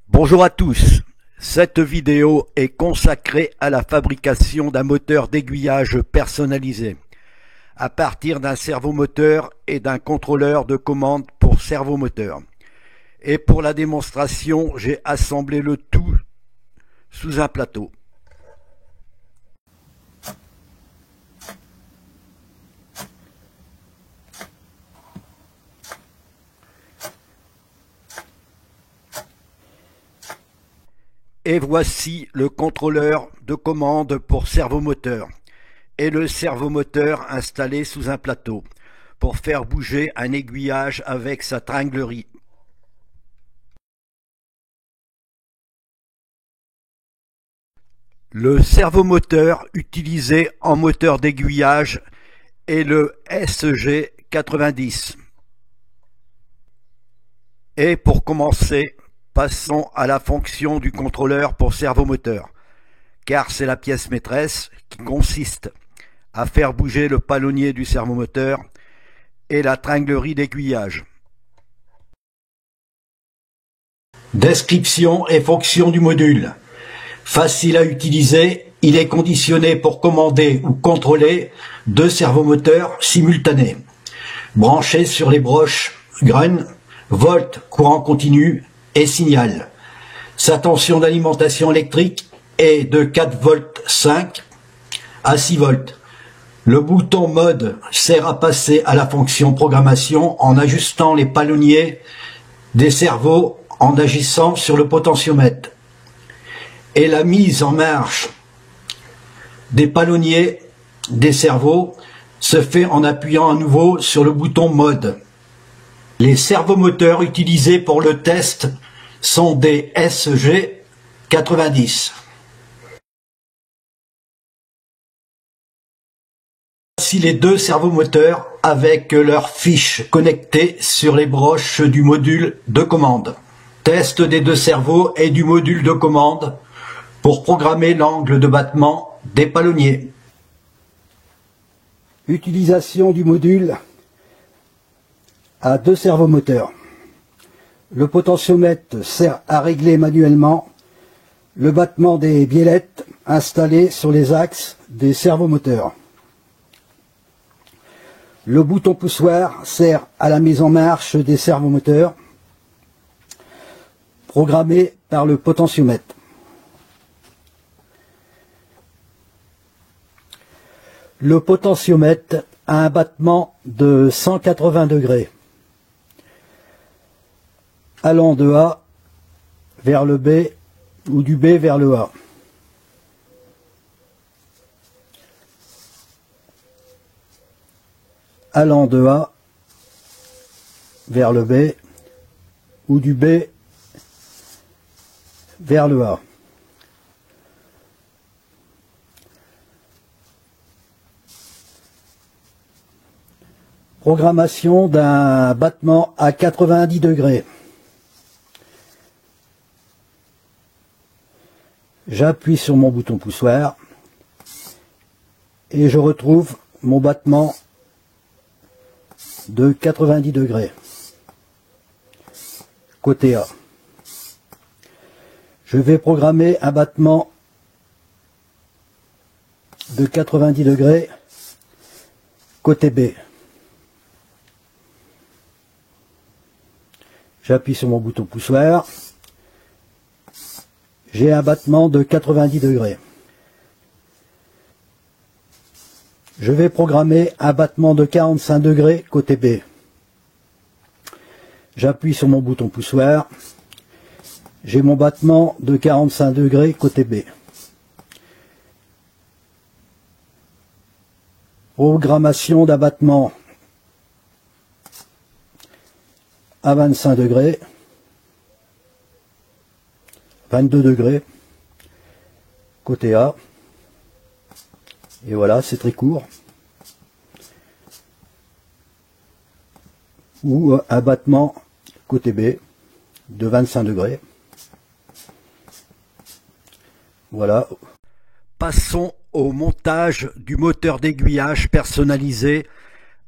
Bonjour à tous, cette vidéo est consacrée à la fabrication d'un moteur d'aiguillage personnalisé à partir d'un servomoteur et d'un contrôleur de commande pour servomoteur. Et pour la démonstration, j'ai assemblé le tout sous un plateau. Et voici le contrôleur de commande pour servomoteur et le servomoteur installé sous un plateau pour faire bouger un aiguillage avec sa tringlerie. Le servomoteur utilisé en moteur d'aiguillage est le SG90. Et pour commencer, passons à la fonction du contrôleur pour servomoteur, car c'est la pièce maîtresse qui consiste à faire bouger le palonnier du servomoteur et la tringlerie d'aiguillage. Description et fonction du module. Facile à utiliser, il est conditionné pour commander ou contrôler deux servomoteurs simultanés. Branché sur les broches Grun, volt, courant continu et signal. Sa tension d'alimentation électrique est de 4 volts 5 à 6 volts. Le bouton mode sert à passer à la fonction programmation en ajustant les palonniers des servos en agissant sur le potentiomètre. Et la mise en marche des palonniers des servos se fait en appuyant à nouveau sur le bouton mode. Les servomoteurs utilisés pour le test sont des SG90. Voici les deux servomoteurs avec leurs fiches connectées sur les broches du module de commande. Test des deux servos et du module de commande pour programmer l'angle de battement des palonniers. Utilisation du module à deux servomoteurs. Le potentiomètre sert à régler manuellement le battement des biellettes installées sur les axes des servomoteurs. Le bouton poussoir sert à la mise en marche des servomoteurs programmés par le potentiomètre. Le potentiomètre a un battement de 180 degrés, allant de A vers le B ou du B vers le A. Allant de A vers le B ou du B vers le A. Programmation d'un battement à 90 degrés. J'appuie sur mon bouton poussoir et je retrouve mon battement de 90 degrés. Côté A. Je vais programmer un battement de 90 degrés côté B. J'appuie sur mon bouton poussoir. J'ai un battement de 90 degrés. Je vais programmer un battement de 45 degrés côté B. J'appuie sur mon bouton poussoir. J'ai mon battement de 45 degrés côté B. Programmation d'un battement à 25 degrés, 22 degrés, côté A. Et voilà, c'est très court. Ou un battement côté B de 25 degrés. Voilà. Passons au montage du moteur d'aiguillage personnalisé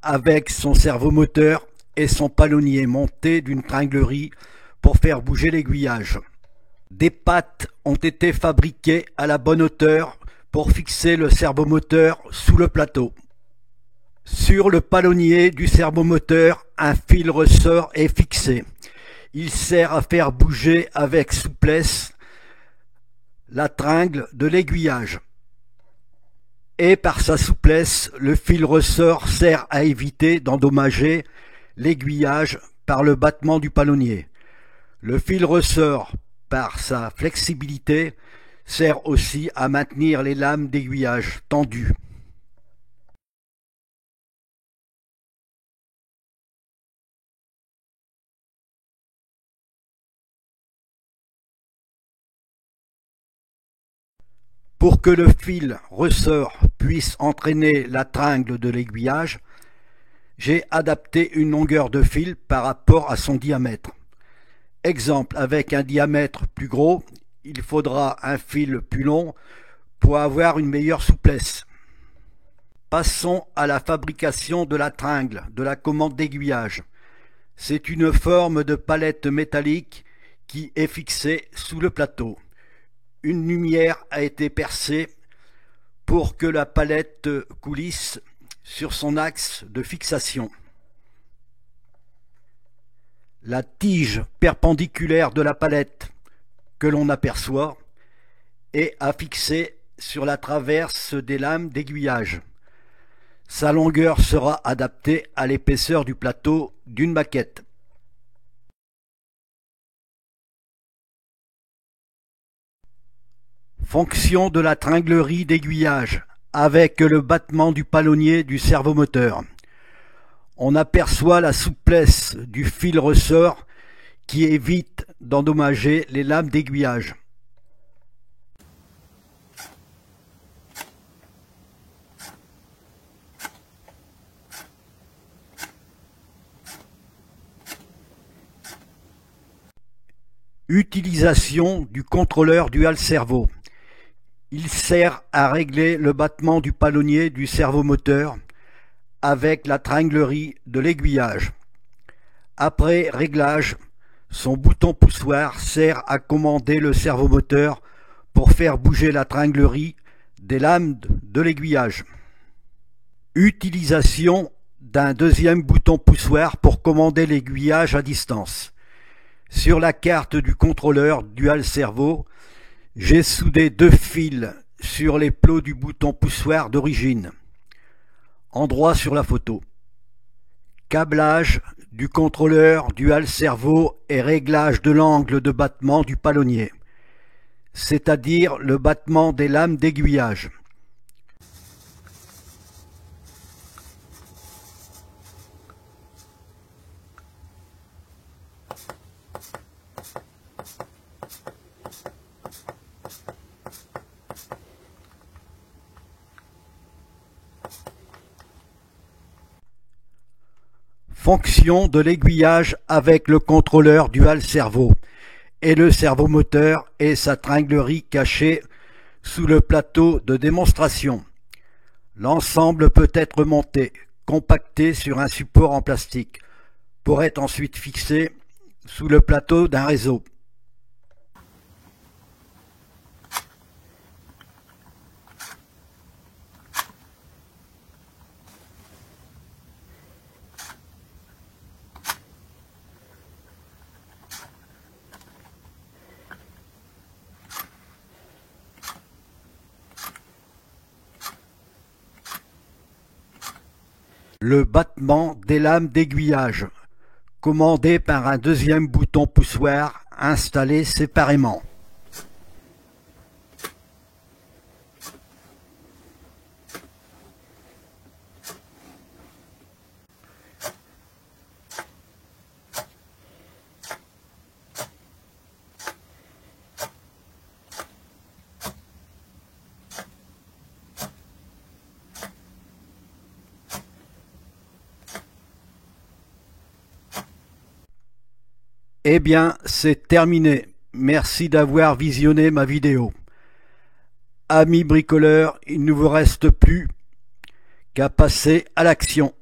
avec son servomoteur et son palonnier monté d'une tringlerie pour faire bouger l'aiguillage. Des pattes ont été fabriquées à la bonne hauteur pour fixer le servomoteur sous le plateau. Sur le palonnier du servomoteur, un fil ressort est fixé. Il sert à faire bouger avec souplesse la tringle de l'aiguillage. Et par sa souplesse, le fil ressort sert à éviter d'endommager l'aiguillage par le battement du palonnier. Le fil ressort, par sa flexibilité, sert aussi à maintenir les lames d'aiguillage tendues. Pour que le fil ressort puisse entraîner la tringle de l'aiguillage, j'ai adapté une longueur de fil par rapport à son diamètre. Exemple, avec un diamètre plus gros, il faudra un fil plus long pour avoir une meilleure souplesse. Passons à la fabrication de la tringle de la commande d'aiguillage. C'est une forme de palette métallique qui est fixée sous le plateau. Une lumière a été percée pour que la palette coulisse sur son axe de fixation. La tige perpendiculaire de la palette que l'on aperçoit est à fixer sur la traverse des lames d'aiguillage. Sa longueur sera adaptée à l'épaisseur du plateau d'une maquette. Fonction de la tringlerie d'aiguillage avec le battement du palonnier du servomoteur. On aperçoit la souplesse du fil ressort qui évite d'endommager les lames d'aiguillage. Utilisation du contrôleur dual servo. Il sert à régler le battement du palonnier du servomoteur avec la tringlerie de l'aiguillage. Après réglage, son bouton poussoir sert à commander le servomoteur pour faire bouger la tringlerie des lames de l'aiguillage. Utilisation d'un deuxième bouton poussoir pour commander l'aiguillage à distance. Sur la carte du contrôleur dual servo, j'ai soudé deux fils sur les plots du bouton poussoir d'origine. Endroit sur la photo. Câblage du contrôleur dual servo et réglage de l'angle de battement du palonnier, c'est-à-dire le battement des lames d'aiguillage. Fonction de l'aiguillage avec le contrôleur dual servo et le servomoteur et sa tringlerie cachée sous le plateau de démonstration. L'ensemble peut être monté, compacté sur un support en plastique, pour être ensuite fixé sous le plateau d'un réseau. Le battement des lames d'aiguillage, commandé par un deuxième bouton poussoir installé séparément. Eh bien, c'est terminé. Merci d'avoir visionné ma vidéo. Amis bricoleurs, il ne vous reste plus qu'à passer à l'action.